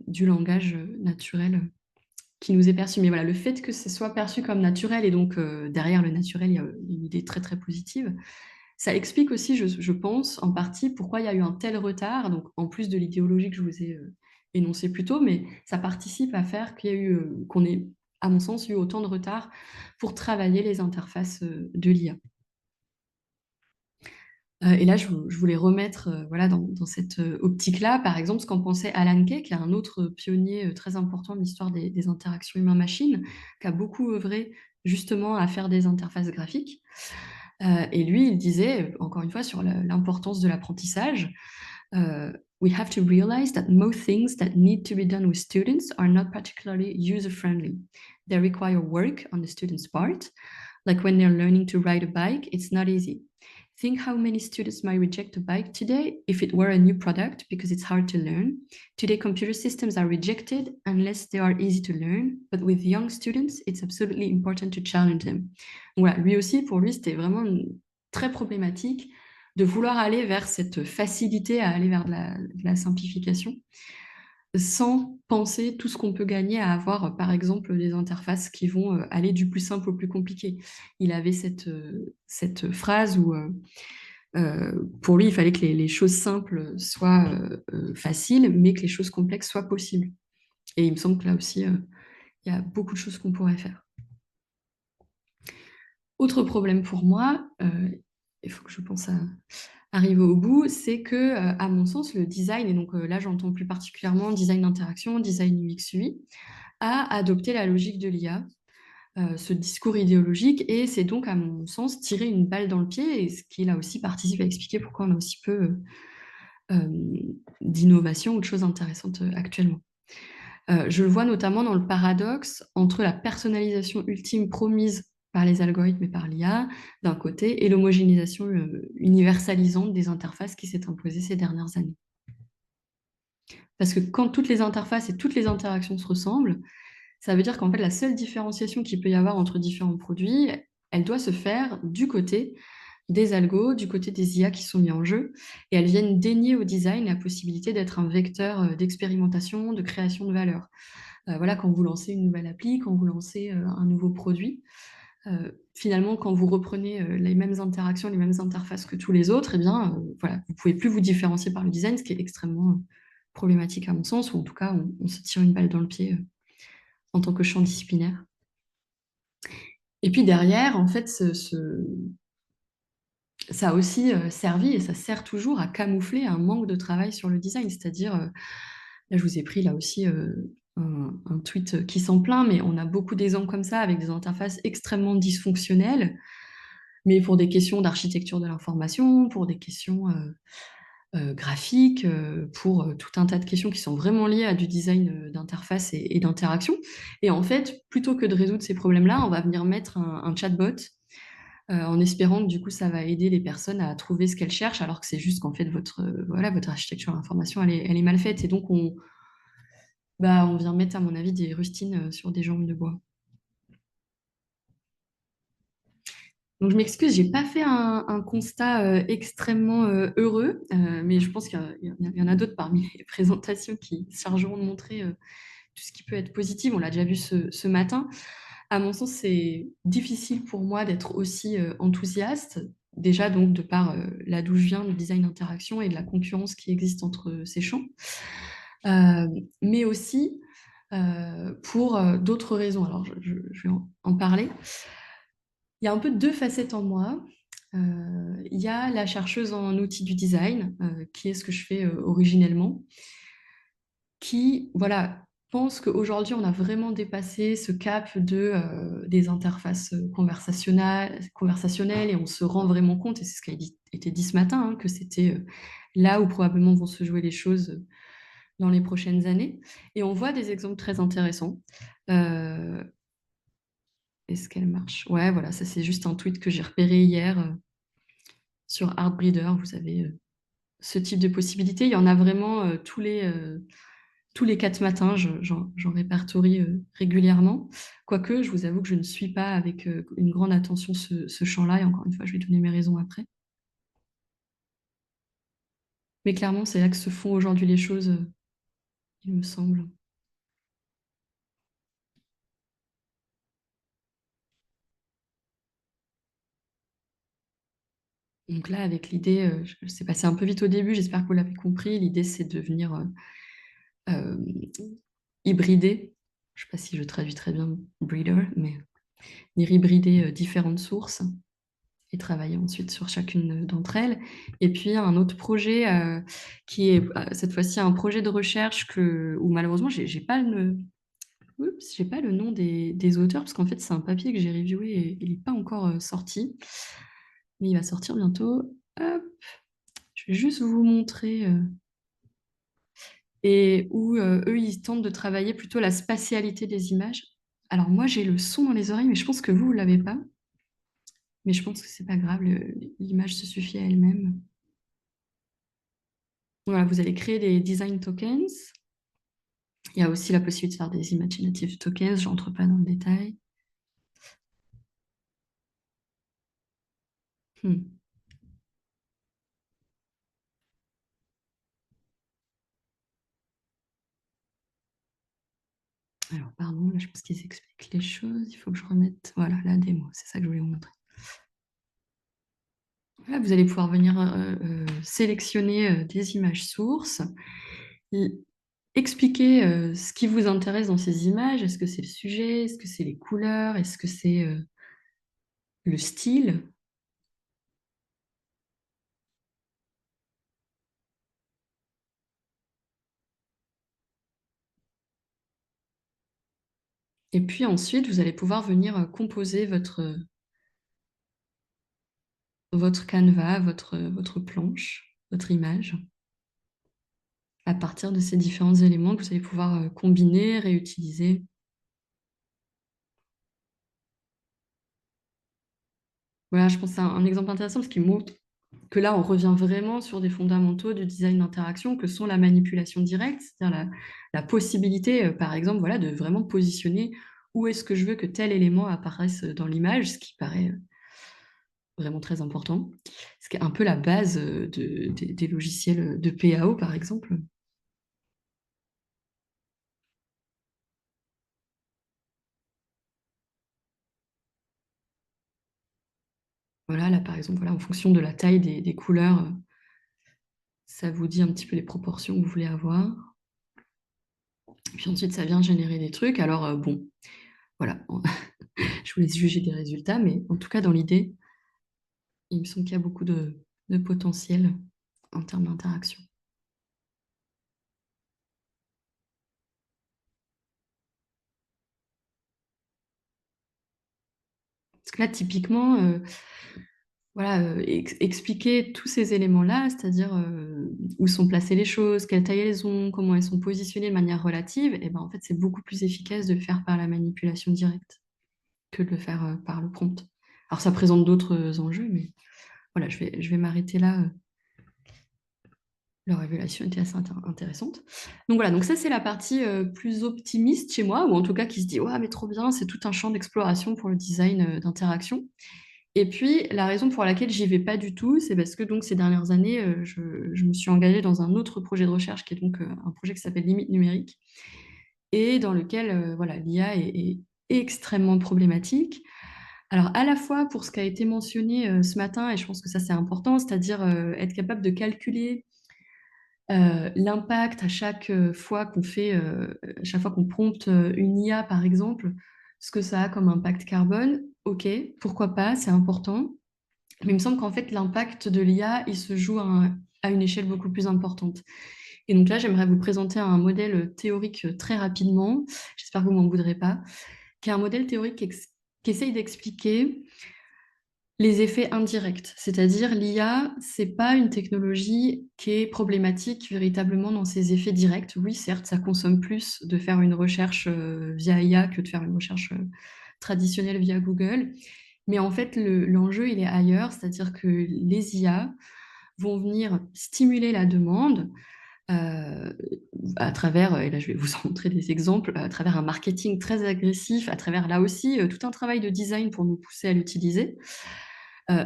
du langage naturel qui nous est perçu. Mais voilà, le fait que ce soit perçu comme naturel et donc derrière le naturel, il y a une idée très très positive. Ça explique aussi, je pense, en partie pourquoi il y a eu un tel retard, donc en plus de l'idéologie que je vous ai énoncée plus tôt, mais ça participe à faire qu'il y a eu, qu'on ait, à mon sens, eu autant de retard pour travailler les interfaces de l'IA. Et là, je voulais remettre voilà, dans cette optique-là, par exemple, ce qu'en pensait Alan Kay, qui est un autre pionnier très important de l'histoire des interactions humain-machine, qui a beaucoup œuvré justement à faire des interfaces graphiques. Et lui, il disait, encore une fois, sur l'importance de l'apprentissage, we have to realize that most things that need to be done with students are not particularly user-friendly. They require work on the student's part. Like when they're learning to ride a bike, it's not easy. Think how many students might reject a bike today if it were a new product because it's hard to learn. Today, computer systems are rejected unless they are easy to learn. But with young students, it's absolutely important to challenge them. Voilà, lui aussi, pour lui, c'était vraiment très problématique de vouloir aller vers cette facilité à aller vers de la simplification sans penser tout ce qu'on peut gagner à avoir, par exemple, des interfaces qui vont aller du plus simple au plus compliqué. Il avait cette phrase où, pour lui, il fallait que les choses simples soient faciles, mais que les choses complexes soient possibles. Et il me semble que là aussi, il y a beaucoup de choses qu'on pourrait faire. Autre problème pour moi, il faut que je pense à arriver au bout, c'est que, à mon sens, le design, et donc là j'entends plus particulièrement design d'interaction, design UX UI, a adopté la logique de l'IA, ce discours idéologique, et c'est donc, à mon sens, tirer une balle dans le pied, et ce qui là aussi participe à expliquer pourquoi on a aussi peu d'innovation ou de choses intéressantes actuellement. Je le vois notamment dans le paradoxe entre la personnalisation ultime promise par les algorithmes et par l'IA, d'un côté, et l'homogénéisation universalisante des interfaces qui s'est imposée ces dernières années. Parce que quand toutes les interfaces et toutes les interactions se ressemblent, ça veut dire qu'en fait, la seule différenciation qu'il peut y avoir entre différents produits, elle doit se faire du côté des algos, du côté des IA qui sont mis en jeu, et elles viennent dénier au design la possibilité d'être un vecteur d'expérimentation, de création de valeur. Voilà, quand vous lancez une nouvelle appli, quand vous lancez un nouveau produit, finalement, quand vous reprenez les mêmes interactions, les mêmes interfaces que tous les autres, eh bien, voilà, vous ne pouvez plus vous différencier par le design, ce qui est extrêmement problématique à mon sens, ou en tout cas, on se tire une balle dans le pied en tant que champ disciplinaire. Et puis derrière, en fait, ça a aussi servi, et ça sert toujours à camoufler un manque de travail sur le design, c'est-à-dire, là je vous ai pris là aussi un tweet qui s'en plaint, mais on a beaucoup d'exemples comme ça, avec des interfaces extrêmement dysfonctionnelles, mais pour des questions d'architecture de l'information, pour des questions graphiques, pour tout un tas de questions qui sont vraiment liées à du design d'interface et d'interaction. Et en fait, plutôt que de résoudre ces problèmes-là, on va venir mettre un chatbot en espérant que du coup ça va aider les personnes à trouver ce qu'elles cherchent, alors que c'est juste qu'en fait voilà, votre architecture de l'information elle est mal faite. Et donc on vient mettre, à mon avis, des rustines sur des jambes de bois. Donc je m'excuse, j'ai pas fait un constat extrêmement heureux, mais je pense qu'il y en a d'autres parmi les présentations qui se chargeront de montrer tout ce qui peut être positif. On l'a déjà vu ce matin. À mon sens, c'est difficile pour moi d'être aussi enthousiaste, déjà donc de par là d'où je viens, le design d'interaction et de la concurrence qui existe entre ces champs, mais aussi pour d'autres raisons. Alors je vais en parler. Il y a un peu deux facettes en moi. Il y a la chercheuse en outils du design, qui est ce que je fais originellement, qui, voilà, pense qu'aujourd'hui, on a vraiment dépassé ce cap des interfaces conversationnelles, et on se rend vraiment compte, et c'est ce qui a été dit ce matin, hein, que c'était là où probablement vont se jouer les choses dans les prochaines années. Et on voit des exemples très intéressants. Est-ce qu'elle marche? Ouais, voilà, ça c'est juste un tweet que j'ai repéré hier sur Artbreeder. Vous avez ce type de possibilités. Il y en a vraiment tous les 4 matins, j'en répertorie régulièrement. Quoique, je vous avoue que je ne suis pas avec une grande attention ce champ-là, et encore une fois, je vais donner mes raisons après. Mais clairement, c'est là que se font aujourd'hui les choses, il me semble. Donc là, avec l'idée, c'est passé un peu vite au début, j'espère que vous l'avez compris, l'idée c'est de venir euh, hybrider, je ne sais pas si je traduis très bien breeder, mais venir hybrider différentes sources et travailler ensuite sur chacune d'entre elles. Et puis un autre projet qui est cette fois-ci un projet de recherche où malheureusement j'ai pas j'ai pas le nom des auteurs, parce qu'en fait c'est un papier que j'ai reviewé et il n'est pas encore sorti, mais il va sortir bientôt. Hop, je vais juste vous montrer. Et où eux, ils tentent de travailler plutôt la spatialité des images. Alors moi, j'ai le son dans les oreilles, mais je pense que vous ne l'avez pas. Mais je pense que c'est pas grave, l'image se suffit à elle-même. Voilà, vous allez créer des design tokens. Il y a aussi la possibilité de faire des imaginative tokens, je n'entre pas dans le détail. Hmm. Alors, pardon, là, je pense qu'ils expliquent les choses. Il faut que je remette, voilà, la démo. C'est ça que je voulais vous montrer. Là, vous allez pouvoir venir sélectionner des images sources, expliquer ce qui vous intéresse dans ces images. Est-ce que c'est le sujet? Est-ce que c'est les couleurs? Est-ce que c'est le style? Et puis ensuite, vous allez pouvoir venir composer votre canevas, votre planche, votre image, à partir de ces différents éléments que vous allez pouvoir combiner, réutiliser. Voilà, je pense que c'est un exemple intéressant parce qu'il montre que là, on revient vraiment sur des fondamentaux du design d'interaction que sont la manipulation directe, c'est-à-dire la possibilité, par exemple, voilà, de vraiment positionner où est-ce que je veux que tel élément apparaisse dans l'image, ce qui paraît vraiment très important, ce qui est un peu la base des logiciels de PAO, par exemple. Voilà, là, par exemple, voilà, en fonction de la taille des couleurs, ça vous dit un petit peu les proportions que vous voulez avoir. Puis ensuite, ça vient générer des trucs. Alors, bon, voilà, je vous laisse juger des résultats, mais en tout cas, dans l'idée, il me semble qu'il y a beaucoup de potentiel en termes d'interaction. Parce que là, typiquement, voilà, expliquer tous ces éléments-là, c'est-à-dire où sont placées les choses, quelle taille elles ont, comment elles sont positionnées de manière relative, et ben, en fait, c'est beaucoup plus efficace de le faire par la manipulation directe que de le faire par le prompt. Alors, ça présente d'autres enjeux, mais voilà, je vais m'arrêter là. Leur révélation était assez intéressante. Donc voilà, donc ça c'est la partie plus optimiste chez moi, ou en tout cas qui se dit ouais mais trop bien, c'est tout un champ d'exploration pour le design d'interaction. Et puis la raison pour laquelle j'y vais pas du tout, c'est parce que donc ces dernières années, je me suis engagée dans un autre projet de recherche qui est donc un projet qui s'appelle Limite numérique, et dans lequel voilà, l'IA est extrêmement problématique. Alors à la fois pour ce qui a été mentionné ce matin, et je pense que ça c'est important, c'est-à-dire être capable de calculer l'impact à chaque fois qu'on fait, à chaque fois qu'on prompte une IA, par exemple, ce que ça a comme impact carbone, ok, pourquoi pas, c'est important. Mais il me semble qu'en fait, l'impact de l'IA, il se joue à une échelle beaucoup plus importante. Et donc là, j'aimerais vous présenter un modèle théorique très rapidement, j'espère que vous m'en voudrez pas, qui est un modèle théorique qui essaye d'expliquer les effets indirects, c'est-à-dire l'IA, c'est pas une technologie qui est problématique véritablement dans ses effets directs. Oui, certes, ça consomme plus de faire une recherche via IA que de faire une recherche traditionnelle via Google. Mais en fait, l'enjeu, il est ailleurs, c'est-à-dire que les IA vont venir stimuler la demande euh, à travers, et là je vais vous en montrer des exemples, à travers un marketing très agressif, à travers là aussi tout un travail de design pour nous pousser à l'utiliser.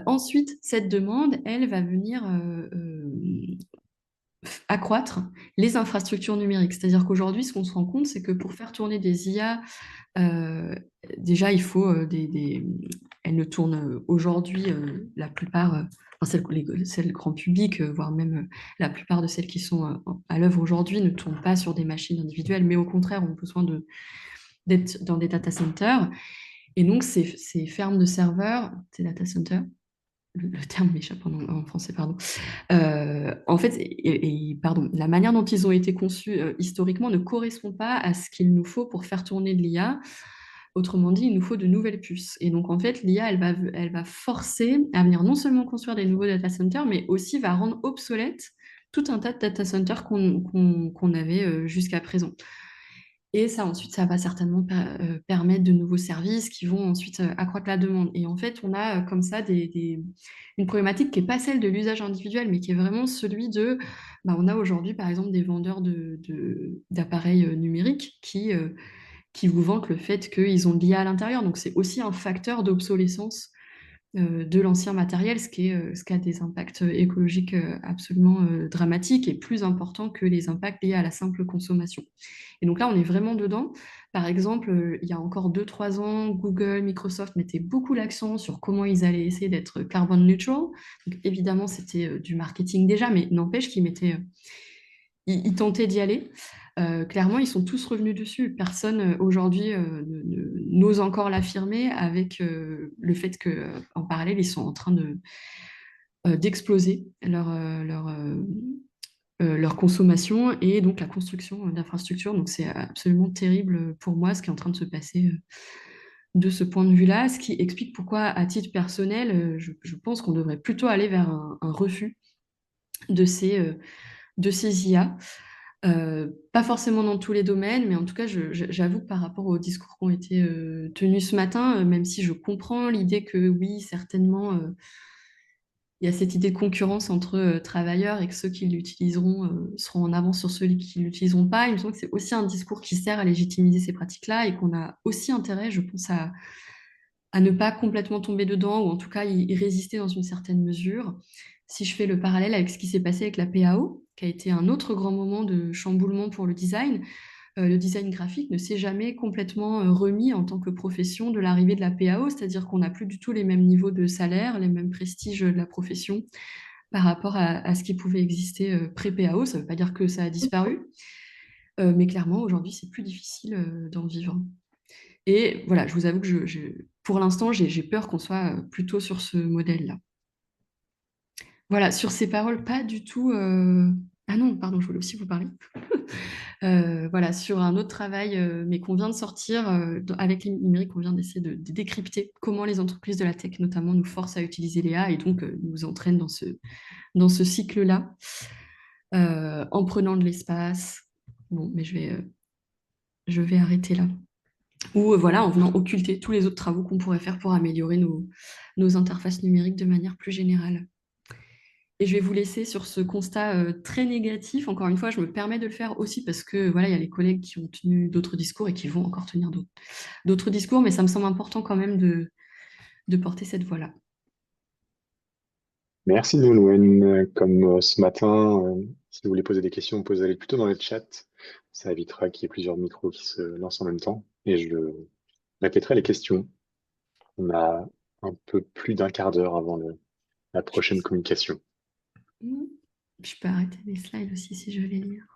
Ensuite, cette demande, elle va venir accroître les infrastructures numériques. C'est-à-dire qu'aujourd'hui, ce qu'on se rend compte, c'est que pour faire tourner des IA, euh, déjà, il faut elles ne tournent aujourd'hui, la plupart, enfin, celles grand public, voire même la plupart de celles qui sont à l'œuvre aujourd'hui ne tournent pas sur des machines individuelles, mais au contraire ont besoin d'être dans des data centers. Et donc, ces fermes de serveurs, ces data centers, le terme m'échappe en français, pardon. En fait, pardon, la manière dont ils ont été conçus historiquement ne correspond pas à ce qu'il nous faut pour faire tourner de l'IA. Autrement dit, il nous faut de nouvelles puces. Et donc, en fait, l'IA, elle va forcer à venir non seulement construire des nouveaux data centers, mais aussi va rendre obsolète tout un tas de data centers qu'on avait jusqu'à présent. Et ça, ensuite, ça va certainement permettre de nouveaux services qui vont ensuite accroître la demande. Et en fait, on a comme ça une problématique qui n'est pas celle de l'usage individuel, mais qui est vraiment celui de... Bah, on a aujourd'hui, par exemple, des vendeurs d'appareils numériques qui vous vantent le fait qu'ils ont de l'IA à l'intérieur. Donc, c'est aussi un facteur d'obsolescence de l'ancien matériel, ce qui a des impacts écologiques absolument dramatiques et plus importants que les impacts liés à la simple consommation. Et donc là, on est vraiment dedans. Par exemple, il y a encore 2, 3 ans, Google, Microsoft mettaient beaucoup l'accent sur comment ils allaient essayer d'être carbon neutral. Donc, évidemment, c'était du marketing déjà, mais n'empêche qu'ils ils tentaient d'y aller. Clairement, ils sont tous revenus dessus. Personne aujourd'hui n'ose encore l'affirmer avec le fait qu'en parallèle, ils sont en train d'exploser leur consommation et donc la construction d'infrastructures. Donc c'est absolument terrible pour moi ce qui est en train de se passer de ce point de vue-là, ce qui explique pourquoi, à titre personnel, je pense qu'on devrait plutôt aller vers un refus de de ces IA. Pas forcément dans tous les domaines, mais en tout cas, j'avoue que par rapport aux discours qui ont été tenus ce matin, même si je comprends l'idée que oui, certainement, il y a cette idée de concurrence entre travailleurs et que ceux qui l'utiliseront seront en avance sur ceux qui ne l'utiliseront pas. Il me semble que c'est aussi un discours qui sert à légitimiser ces pratiques-là et qu'on a aussi intérêt, je pense, à ne pas complètement tomber dedans ou en tout cas y résister dans une certaine mesure. Si je fais le parallèle avec ce qui s'est passé avec la PAO, qui a été un autre grand moment de chamboulement pour le design graphique ne s'est jamais complètement remis en tant que profession de l'arrivée de la PAO, c'est-à-dire qu'on n'a plus du tout les mêmes niveaux de salaire, les mêmes prestiges de la profession par rapport à ce qui pouvait exister pré-PAO. Ça ne veut pas dire que ça a disparu, mais clairement, aujourd'hui, c'est plus difficile d'en vivre. Et voilà, je vous avoue que pour l'instant, j'ai peur qu'on soit plutôt sur ce modèle-là. Voilà, sur ces paroles, pas du tout. Ah non, pardon, je voulais aussi vous parler. Voilà, sur un autre travail, mais qu'on vient de sortir avec les numériques, on vient d'essayer de décrypter comment les entreprises de la tech, notamment, nous forcent à utiliser l'IA et donc nous entraînent dans ce cycle-là, en prenant de l'espace. Bon, mais je vais arrêter là. Ou voilà, en venant occulter tous les autres travaux qu'on pourrait faire pour améliorer nos interfaces numériques de manière plus générale. Et je vais vous laisser sur ce constat très négatif. Encore une fois, je me permets de le faire aussi parce que voilà, il y a les collègues qui ont tenu d'autres discours et qui vont encore tenir d'autres discours, mais ça me semble important quand même de porter cette voix-là. Merci Nolwenn. Comme ce matin, si vous voulez poser des questions, posez-les plutôt dans le chat. Ça évitera qu'il y ait plusieurs micros qui se lancent en même temps. Et je répéterai les questions. On a un peu plus d'un quart d'heure avant la prochaine communication. Je peux arrêter les slides aussi si je veux les lire.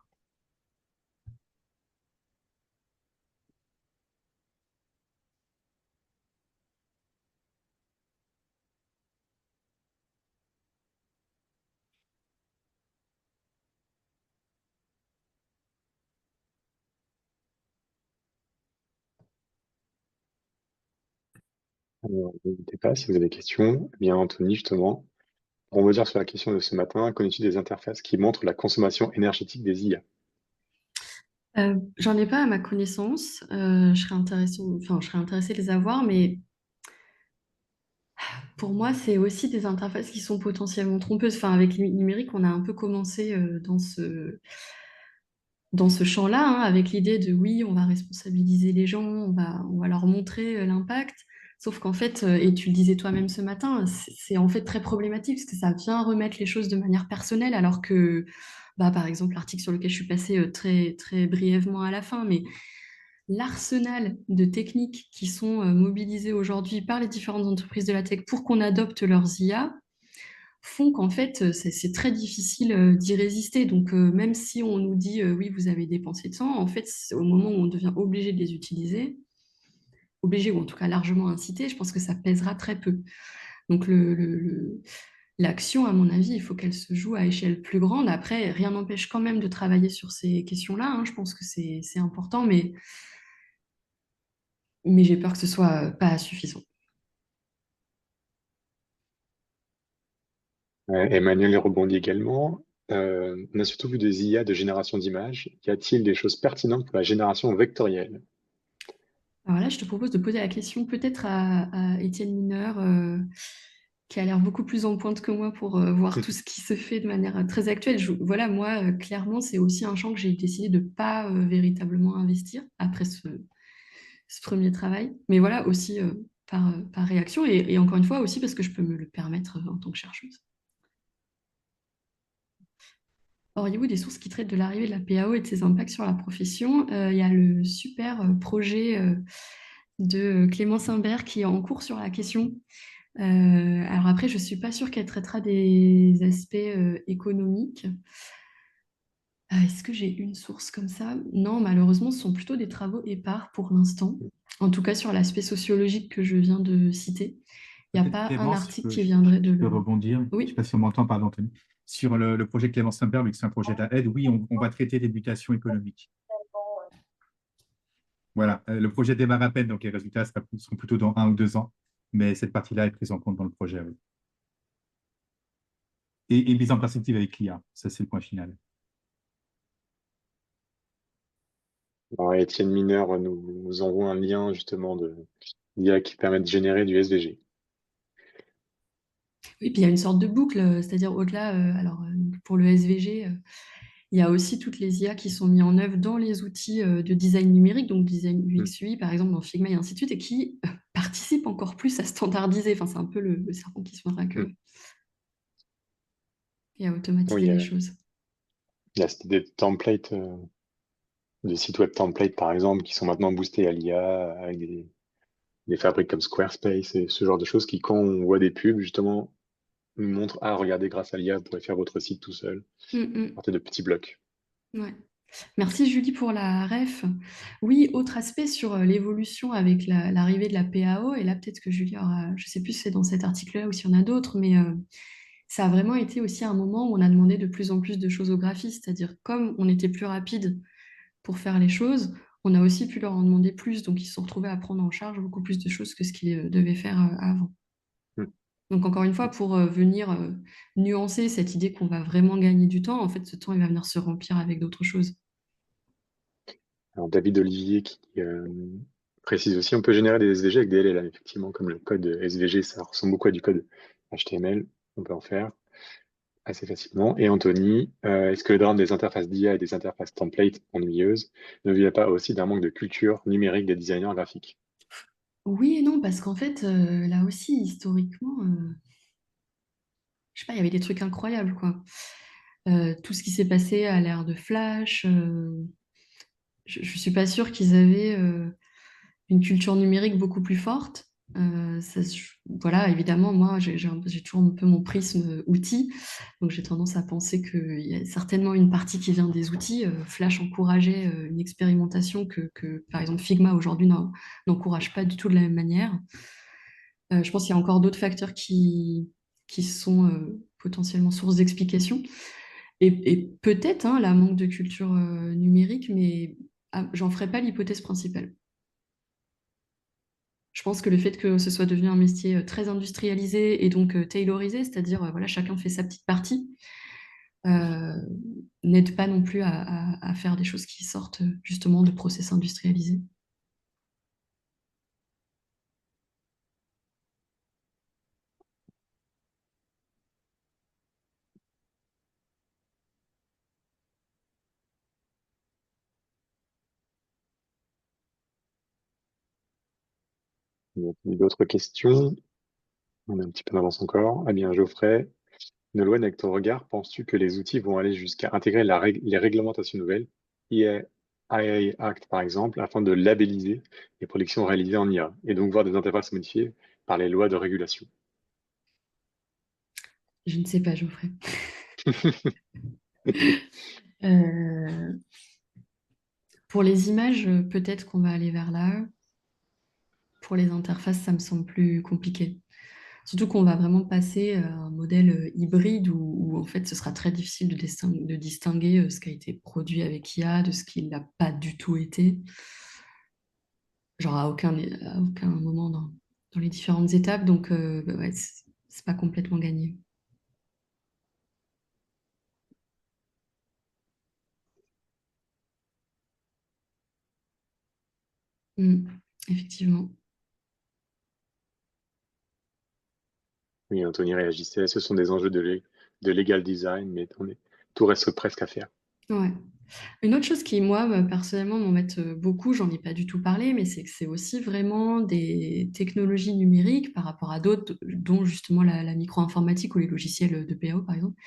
Alors, n'hésitez pas si vous avez des questions. Eh bien, Anthony, justement, pour rebondir sur la question de ce matin, connais-tu des interfaces qui montrent la consommation énergétique des IA? J'en ai pas à ma connaissance. Je serais intéressée de les avoir, mais Pour moi, c'est aussi des interfaces qui sont potentiellement trompeuses. Enfin, avec le numérique, on a un peu commencé dans ce champ-là, hein, avec l'idée de oui, on va responsabiliser les gens, on va leur montrer l'impact. Sauf qu'en fait, et tu le disais toi-même ce matin, c'est en fait très problématique parce que ça vient remettre les choses de manière personnelle, alors que, bah, par exemple, l'article sur lequel je suis passée très, très brièvement à la fin, mais l'arsenal de techniques qui sont mobilisées aujourd'hui par les différentes entreprises de la tech pour qu'on adopte leurs IA, font qu'en fait, c'est très difficile d'y résister. Donc, même si on nous dit, oui, vous avez dépensé de temps, en fait, au moment où on devient obligé de les utiliser, obligé ou en tout cas largement incité, je pense que ça pèsera très peu. Donc, l'action, à mon avis, il faut qu'elle se joue à échelle plus grande. Après, rien n'empêche quand même de travailler sur ces questions-là, hein. Je pense que c'est important, mais j'ai peur que ce soit pas suffisant. Emmanuel rebondit également. On a surtout vu des IA de génération d'images. Y a-t-il des choses pertinentes pour la génération vectorielle? Alors là, je te propose de poser la question peut-être à Étienne Mineur, qui a l'air beaucoup plus en pointe que moi pour voir tout ce qui se fait de manière très actuelle. Voilà, moi, clairement, c'est aussi un champ que j'ai décidé de ne pas véritablement investir après ce premier travail. Mais voilà, aussi par réaction et encore une fois aussi parce que je peux me le permettre en tant que chercheuse. Auriez-vous des sources qui traitent de l'arrivée de la PAO et de ses impacts sur la profession? Il y a le super projet de Clémence Imbert qui est en cours sur la question. Alors après, je ne suis pas sûre qu'elle traitera des aspects économiques. Est-ce que j'ai une source comme ça? Non, malheureusement, ce sont plutôt des travaux épars pour l'instant. En tout cas, sur l'aspect sociologique que je viens de citer. Il n'y a Peut-être pas un Clémence, article qui viendrait de je peux le... rebondir. Je ne sais Oui. pas si on m'entend, pardon, Anthony. Sur le projet Clémence Imbert, vu que c'est un projet d'aide, oui, on va traiter des mutations économiques. Voilà, le projet démarre à peine, donc les résultats seront plutôt dans 1 ou 2 ans, mais cette partie-là est prise en compte dans le projet, oui. Et mise en perspective avec l'IA, ça c'est le point final. Alors, Étienne Mineur nous envoie un lien justement de d'IA qui permet de générer du SVG. Oui, puis il y a une sorte de boucle, c'est-à-dire au-delà, pour le SVG, il y a aussi toutes les IA qui sont mises en œuvre dans les outils de design numérique, donc design Mm, UX/UI, par exemple dans Figma et ainsi de suite, et qui participent encore plus à standardiser. Enfin, c'est un peu le serpent qui se mord la mm. queue et à Oui, automatiser les choses. il y a des templates, des sites web templates par exemple, qui sont maintenant boostés à l'IA avec des fabriques comme Squarespace et ce genre de choses qui, quand on voit des pubs, justement, nous montrent, ah, regardez, grâce à l'IA, vous pourrez faire votre site tout seul, à Mm, partir de petits blocs. ouais. Merci Julie pour la ref. Oui, autre aspect sur l'évolution avec l'arrivée de la PAO, et là peut-être que Julie aura, je ne sais plus si c'est dans cet article-là ou s'il y en a d'autres, mais ça a vraiment été aussi un moment où on a demandé de plus en plus de choses aux graphistes, c'est-à-dire comme on était plus rapide pour faire les choses, on a aussi pu leur en demander plus, donc ils se sont retrouvés à prendre en charge beaucoup plus de choses que ce qu'ils devaient faire avant. Mm. Donc encore une fois, pour venir nuancer cette idée qu'on va vraiment gagner du temps, en fait, ce temps, il va venir se remplir avec d'autres choses. Alors, David Olivier qui précise aussi, on peut générer des SVG avec des LLM, effectivement, comme le code SVG, ça ressemble beaucoup à du code HTML, on peut en faire assez facilement. Et Anthony, est-ce que le drame des interfaces d'IA et des interfaces templates ennuyeuses ne vient pas aussi d'un manque de culture numérique des designers graphiques? Oui et non, parce qu'en fait, là aussi, historiquement, je sais pas, il y avait des trucs incroyables, quoi. Tout ce qui s'est passé à l'ère de Flash, je ne suis pas sûre qu'ils avaient une culture numérique beaucoup plus forte. Voilà, évidemment, moi, j'ai toujours un peu mon prisme outil, donc j'ai tendance à penser qu'il y a certainement une partie qui vient des outils. Flash encourageait une expérimentation que, par exemple, Figma aujourd'hui n'encourage pas du tout de la même manière. Je pense qu'il y a encore d'autres facteurs qui sont potentiellement source d'explication. Et peut-être hein, la manque de culture numérique, mais j'en ferai pas l'hypothèse principale. Je pense que le fait que ce soit devenu un métier très industrialisé et donc taylorisé, c'est-à-dire voilà, chacun fait sa petite partie, euh, n'aide pas non plus à faire des choses qui sortent justement de process industrialisés. Donc, d'autres questions? On a un petit peu d'avance encore. Ah bien, Geoffrey, Nolwenn, avec ton regard, penses-tu que les outils vont aller jusqu'à intégrer les réglementations nouvelles, IA Act par exemple, afin de labelliser les productions réalisées en IA, et donc voir des interfaces modifiées par les lois de régulation? Je ne sais pas, Geoffrey. Euh, pour les images, peut-être qu'on va aller vers là. Pour les interfaces, ça me semble plus compliqué. Surtout qu'on va vraiment passer à un modèle hybride où, en fait ce sera très difficile de distinguer ce qui a été produit avec IA de ce qui ne l'a pas du tout été. Genre à aucun moment dans les différentes étapes. Donc bah ouais, c'est pas complètement gagné. Mm, effectivement. Oui, Anthony réagissait. Ce sont des enjeux de legal design, mais tout reste presque à faire. Ouais. Une autre chose qui, moi, personnellement, m'embête beaucoup, j'en ai pas du tout parlé, mais c'est que c'est aussi vraiment des technologies numériques par rapport à d'autres, dont justement la micro-informatique ou les logiciels de PAO, par exemple,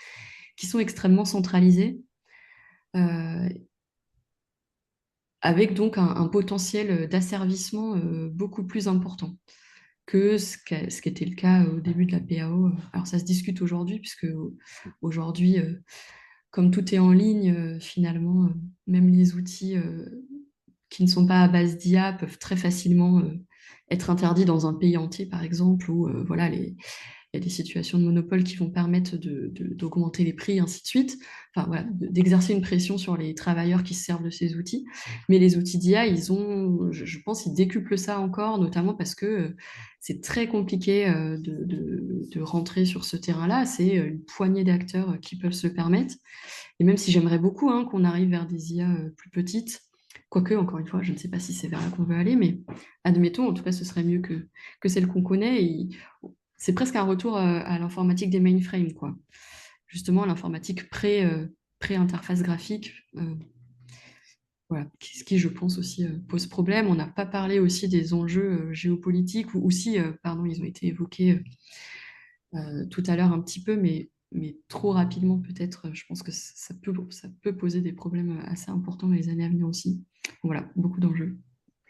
qui sont extrêmement centralisés, euh, avec donc un potentiel d'asservissement beaucoup plus important que ce qui était le cas au début de la PAO. Alors ça se discute aujourd'hui, puisque aujourd'hui, comme tout est en ligne, finalement, même les outils qui ne sont pas à base d'IA peuvent très facilement être interdits dans un pays entier, par exemple, où voilà, il y a des situations de monopole qui vont permettre d'augmenter les prix, ainsi de suite. Enfin, voilà, d'exercer une pression sur les travailleurs qui se servent de ces outils. Mais les outils d'IA, je pense, ils décuplent ça encore, notamment parce que c'est très compliqué de rentrer sur ce terrain-là. C'est une poignée d'acteurs qui peuvent se le permettre. Et même si j'aimerais beaucoup qu'on arrive vers des IA plus petites, quoique, encore une fois, je ne sais pas si c'est vers là qu'on veut aller, mais admettons, en tout cas, ce serait mieux que celle qu'on connaît. C'est presque un retour à l'informatique des mainframes, quoi. Justement, l'informatique pré-interface graphique, voilà, ce qui, je pense, aussi pose problème. On n'a pas parlé aussi des enjeux géopolitiques, ou aussi, pardon, ils ont été évoqués tout à l'heure un petit peu, mais trop rapidement peut-être. Je pense que ça peut poser des problèmes assez importants dans les années à venir aussi. Voilà, beaucoup d'enjeux.